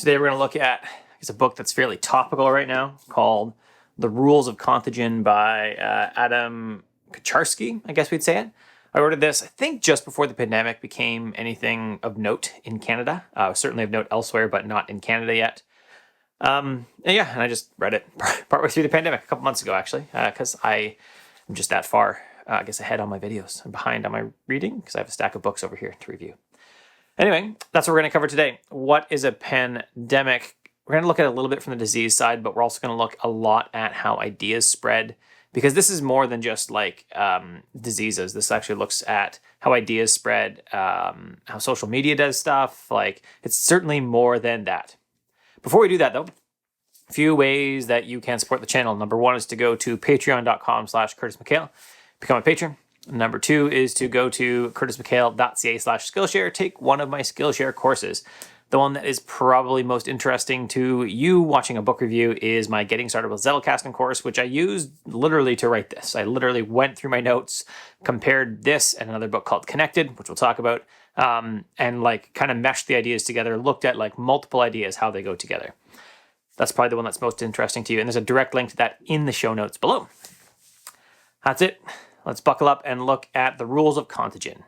Today we're going to look at a book that's fairly topical right now called The Rules of Contagion by Adam Kucharski, I guess we'd say it. I ordered this, I think, just before the pandemic became anything of note in Canada. Certainly of note elsewhere, but not in Canada yet. And I just read it partway through the pandemic a couple months ago, actually, because I am just that far, I guess, ahead on my videos. I'm behind on my reading because I have a stack of books over here to review. Anyway, that's what we're going to cover today. What is a pandemic? We're going to look at it a little bit from the disease side, but we're also going to look a lot at how ideas spread, because this is more than just like diseases. This actually looks at how ideas spread, how social media does stuff. Like, it's certainly more than that. Before we do that, though, a few ways that you can support the channel. Number one is to go to patreon.com/CurtisMcHale, become a patron. Number two is to go to curtismchale.ca/Skillshare, take one of my Skillshare courses. The one that is probably most interesting to you watching a book review is my Getting Started with Zettelkasten course, which I used literally to write this. I literally went through my notes, compared this and another book called Connected, which we'll talk about, and like kind of meshed the ideas together, looked at like multiple ideas, how they go together. That's probably the one that's most interesting to you. And there's a direct link to that in the show notes below. That's it. Let's buckle up and look at the rules of contagion.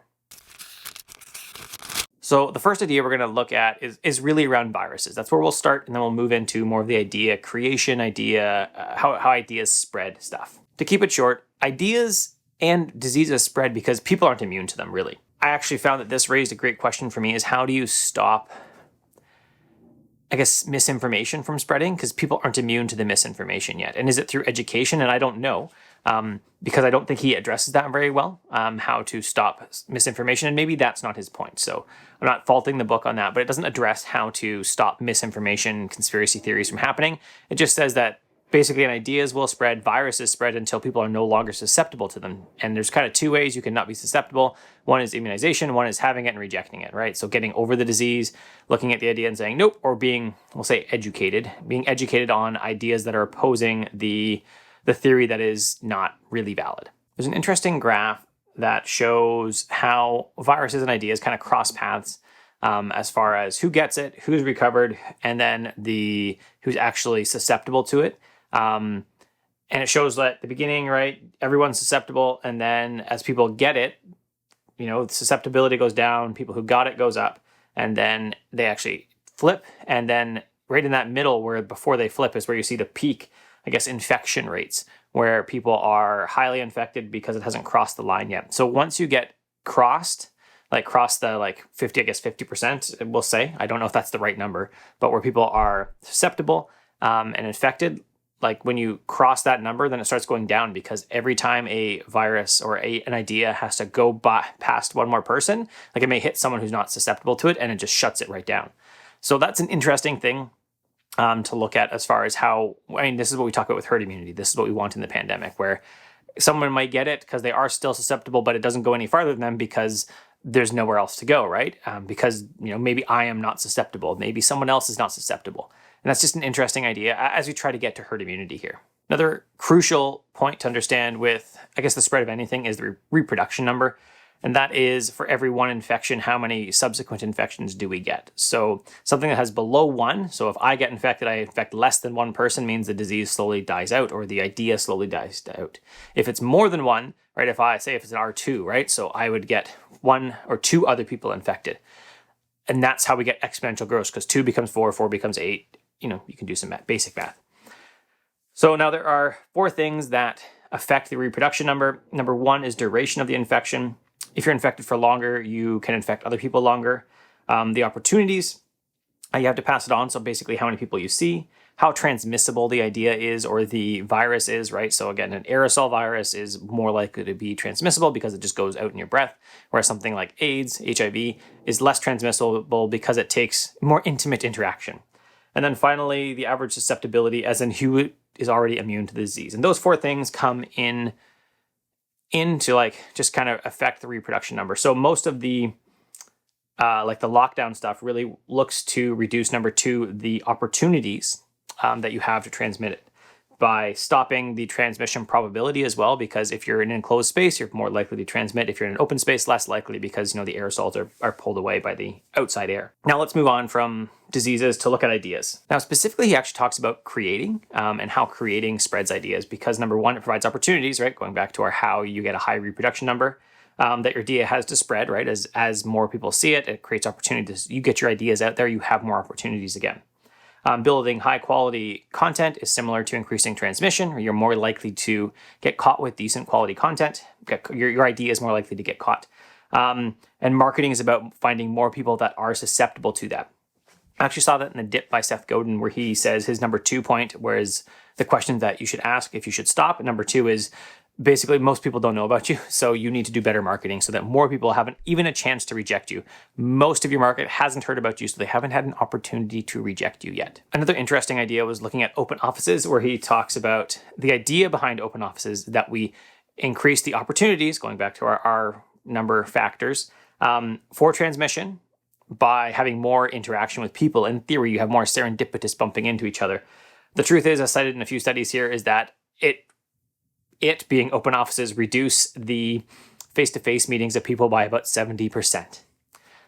So the first idea we're going to look at is really around viruses. That's where we'll start, and then we'll move into more of the idea creation, how ideas spread stuff. To keep it short, ideas and diseases spread because people aren't immune to them, really. I actually found that this raised a great question for me, is how do you stop, I guess, misinformation from spreading? Because people aren't immune to the misinformation yet. And is it through education? And I don't know. Because I don't think he addresses that very well, how to stop misinformation, and maybe that's not his point. So I'm not faulting the book on that, but it doesn't address how to stop misinformation, conspiracy theories from happening. It just says that basically ideas will spread, viruses spread until people are no longer susceptible to them. And there's kind of two ways you can not be susceptible. One is immunization, one is having it and rejecting it, right? So getting over the disease, looking at the idea and saying nope, or being, we'll say, educated, being educated on ideas that are opposing the theory that is not really valid. There's an interesting graph that shows how viruses and ideas kind of cross paths as far as who gets it, who's recovered, and then who's actually susceptible to it. And it shows that at the beginning, right, everyone's susceptible, and then as people get it, susceptibility goes down, people who got it goes up, and then they actually flip, and then right in that middle where before they flip is where you see the peak, I guess, infection rates, where people are highly infected because it hasn't crossed the line yet. So once you get cross the 50%, we'll say, I don't know if that's the right number, but where people are susceptible and infected, like when you cross that number, then it starts going down, because every time a virus or an idea has to go past one more person, like it may hit someone who's not susceptible to it, and it just shuts it right down. So that's an interesting thing to look at as far as how, this is what we talk about with herd immunity. This is what we want in the pandemic, where someone might get it because they are still susceptible, but it doesn't go any farther than them because there's nowhere else to go, right? Because, maybe I am not susceptible. Maybe someone else is not susceptible. And that's just an interesting idea as we try to get to herd immunity here. Another crucial point to understand with, I guess, the spread of anything is the reproduction number. And that is, for every one infection, how many subsequent infections do we get? So something that has below 1, so if I get infected, I infect less than one person, means the disease slowly dies out, or the idea slowly dies out. If it's more than 1, right, if it's an R2, right, so I would get 1 or 2 other people infected. And that's how we get exponential growth, because 2 becomes 4, 4 becomes 8. You can do some basic math. So now there are 4 things that affect the reproduction number. Number 1 is duration of the infection. If you're infected for longer, you can infect other people longer. The opportunities, you have to pass it on. So basically how many people you see, how transmissible the idea is or the virus is, right? So again, an aerosol virus is more likely to be transmissible because it just goes out in your breath, whereas something like AIDS, HIV, is less transmissible because it takes more intimate interaction. And then finally, the average susceptibility, as in who is already immune to the disease. And those 4 things come into like just kind of affect the reproduction number. So most of the like the lockdown stuff really looks to reduce, number 2, the opportunities that you have to transmit it. by stopping the transmission probability as well, because if you're in an enclosed space, you're more likely to transmit. If you're in an open space, less likely, because the aerosols are pulled away by the outside air. Now let's move on from diseases to look at ideas. Now specifically, he actually talks about creating and how creating spreads ideas, because number one, it provides opportunities, right? Going back to our how you get a high reproduction number that your idea has to spread, right? As more people see it, it creates opportunities. You get your ideas out there, you have more opportunities again. Building high quality content is similar to increasing transmission, or you're more likely to get caught with decent quality content. Your idea is more likely to get caught. And marketing is about finding more people that are susceptible to that. I actually saw that in the Dip by Seth Godin, where he says his number 2 point, whereas the question that you should ask if you should stop, number 2 is basically most people don't know about you, so you need to do better marketing so that more people haven't even a chance to reject you. Most of your market hasn't heard about you, so they haven't had an opportunity to reject you yet. Another interesting idea was looking at open offices, where he talks about the idea behind open offices that we increase the opportunities, going back to our number factors, for transmission by having more interaction with people. In theory, you have more serendipitous bumping into each other. The truth is, as cited in a few studies here, is that it being open offices reduce the face-to-face meetings of people by about 70%.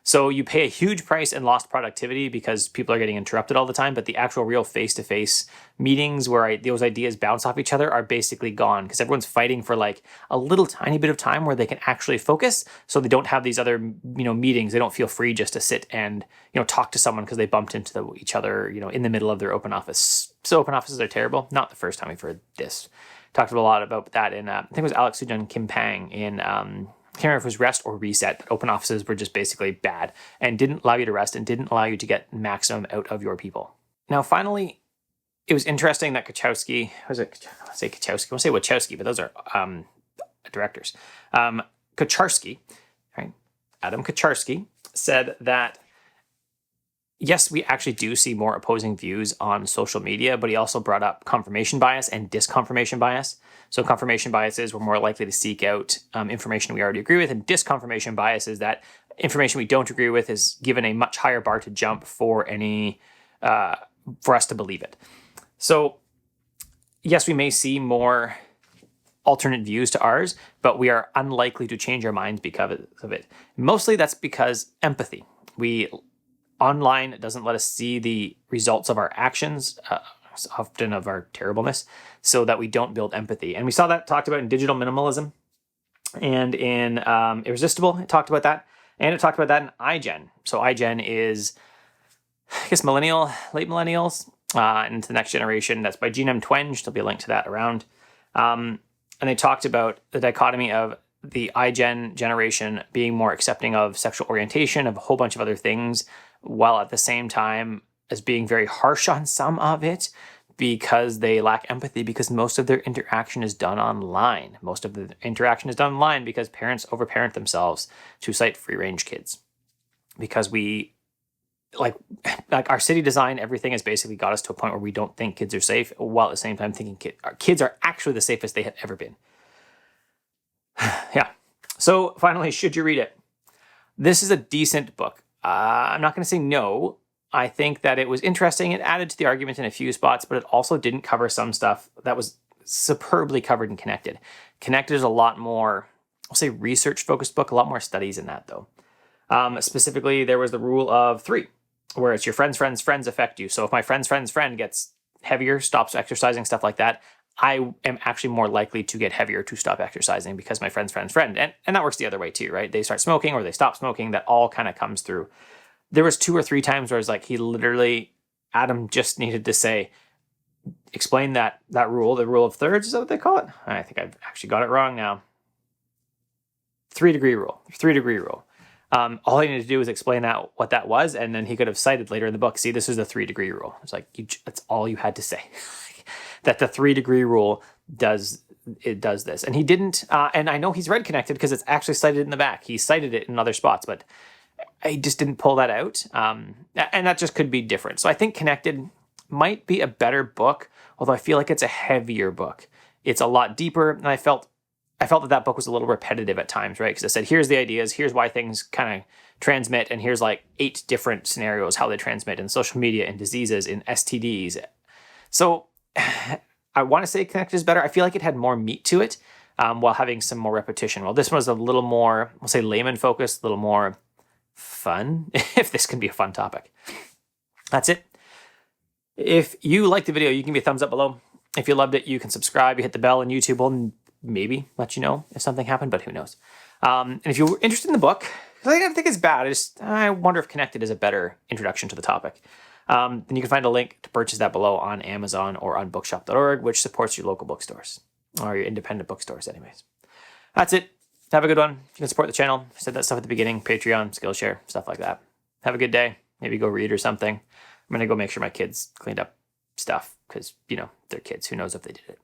So you pay a huge price in lost productivity because people are getting interrupted all the time, but the actual real face-to-face meetings where those ideas bounce off each other are basically gone, because everyone's fighting for like a little tiny bit of time where they can actually focus, so they don't have these other meetings. They don't feel free just to sit and talk to someone because they bumped into each other in the middle of their open office. So open offices are terrible. Not the first time we've heard this. Talked a lot about that in, I think it was Alex Sujun Kim Pang in, I can't remember if it was Rest or Reset, that open offices were just basically bad and didn't allow you to rest and didn't allow you to get maximum out of your people. Now, finally, it was interesting that Kachowski, I want to say Wachowski, but those are directors. Kacharski, right? Adam Kacharski said that yes, we actually do see more opposing views on social media, but he also brought up confirmation bias and disconfirmation bias. So confirmation bias is we're more likely to seek out information we already agree with, and disconfirmation bias is that information we don't agree with is given a much higher bar to jump for us to believe it. So yes, we may see more alternate views to ours, but we are unlikely to change our minds because of it. Mostly that's because empathy. Online doesn't let us see the results of our actions, often of our terribleness, so that we don't build empathy. And we saw that talked about in Digital Minimalism and in Irresistible. It talked about that. And it talked about that in iGen. So iGen is, I guess, late millennials, into the next generation. That's by Genome Twenge. There'll be a link to that around. And they talked about the dichotomy of the iGen generation being more accepting of sexual orientation, of a whole bunch of other things, while at the same time as being very harsh on some of it because they lack empathy, because most of their interaction is done online. Most of the interaction is done online because parents overparent themselves to cite free-range kids. Because we, like our city design, everything has basically got us to a point where we don't think kids are safe, while at the same time thinking our kids are actually the safest they have ever been. Yeah. So finally, should you read it? This is a decent book. I'm not going to say no. I think that it was interesting. It added to the argument in a few spots, but it also didn't cover some stuff that was superbly covered in Connected. Connected is a lot more, I'll say, research-focused book, a lot more studies in that, though. Specifically, there was the rule of 3, where it's your friends affect you. So if my friend gets heavier, stops exercising, stuff like that, I am actually more likely to get heavier to stop exercising because my friend. And that works the other way too, right? They start smoking or they stop smoking. That all kind of comes through. There was 2 or 3 times where I was like, Adam just needed to say, explain that rule, the rule of thirds, is that what they call it? I think I've actually got it wrong now. 3-degree rule. All he needed to do was explain what that was, and then he could have cited later in the book, see, this is the 3-degree rule. It's like, that's all you had to say. That the 3-degree rule does this. And he didn't, and I know he's read Connected because it's actually cited in the back. He cited it in other spots, but I just didn't pull that out. And that just could be different. So I think Connected might be a better book, although I feel like it's a heavier book. It's a lot deeper, and I felt that book was a little repetitive at times, right? Because it said, here's the ideas, here's why things kind of transmit, and here's like 8 different scenarios how they transmit in social media, in diseases, in STDs. So I I want to say Connected is better. I feel like it had more meat to it while having some more repetition. Well, this one was a little more, we'll say layman focused, a little more fun, if this can be a fun topic. That's it. If you liked the video, you can give me a thumbs up below. If you loved it, you can subscribe. You hit the bell, and YouTube will maybe let you know if something happened, but who knows. And if you're interested in the book, because I don't think it's bad, I wonder if Connected is a better introduction to the topic. Then you can find a link to purchase that below on Amazon or on bookshop.org, which supports your local bookstores, or your independent bookstores anyways. That's it. Have a good one. You can support the channel. I said that stuff at the beginning, Patreon, Skillshare, stuff like that. Have a good day. Maybe go read or something. I'm going to go make sure my kids cleaned up stuff because, they're kids. Who knows if they did it.